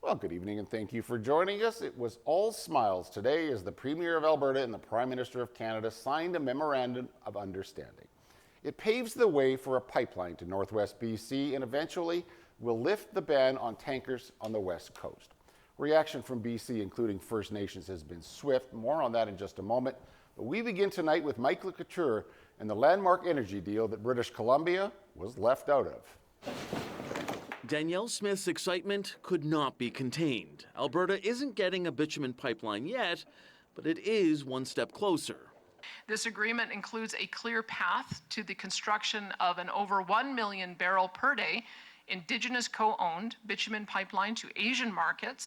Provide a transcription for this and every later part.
Well, good evening and thank you for joining us. It was all smiles today as the Premier of Alberta and the Prime Minister of Canada signed a memorandum of understanding. It paves the way for a pipeline to northwest BC and eventually will lift the ban on tankers on the west coast. Reaction from BC, including First Nations, has been swift. More on that in just a moment. But we begin tonight with Michael Couture and the landmark energy deal that British Columbia was left out of. Danielle Smith's excitement could not be contained. Alberta isn't getting a bitumen pipeline yet, but it is one step closer. This agreement includes a clear path to the construction of an over 1 million barrel per day Indigenous co-owned bitumen pipeline to Asian markets.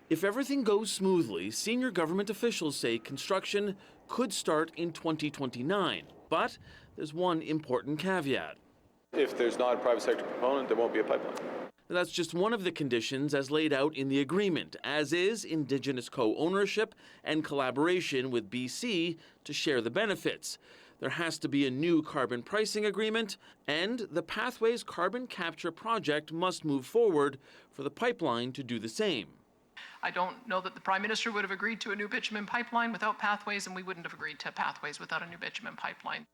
If everything goes smoothly, senior government officials say construction could start in 2029. But there's one important caveat. If there's not a private sector component, there won't be a pipeline. That's just one of the conditions as laid out in the agreement, as is Indigenous co-ownership and collaboration with BC to share the benefits. There has to be a new carbon pricing agreement, and the Pathways Carbon Capture project must move forward for the pipeline to do the same. I don't know that the Prime Minister would have agreed to a new bitumen pipeline without Pathways, and we wouldn't have agreed to Pathways without a new bitumen pipeline.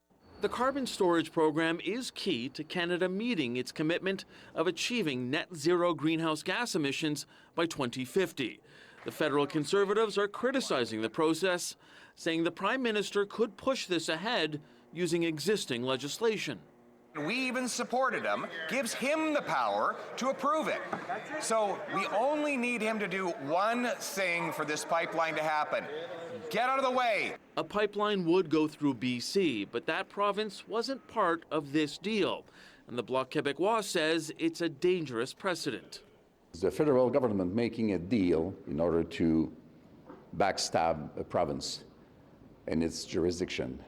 The carbon storage program is key to Canada meeting its commitment of achieving net zero greenhouse gas emissions by 2050. The federal Conservatives are criticizing the process, saying the Prime Minister could push this ahead using existing legislation. We even supported him, gives him the power to approve it. So we only need him to do one thing for this pipeline to happen. Get out of the way. A pipeline would go through BC, but that province wasn't part of this deal. And the Bloc Québécois says it's a dangerous precedent. The federal government making a deal in order to backstab a province and its jurisdiction.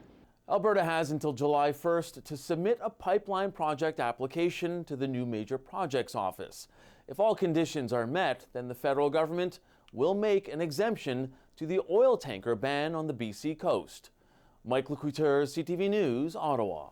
Alberta has until July 1st to submit a pipeline project application to the new Major Projects Office. If all conditions are met, then the federal government will make an exemption to the oil tanker ban on the BC coast. Michael Couture, CTV News, Ottawa.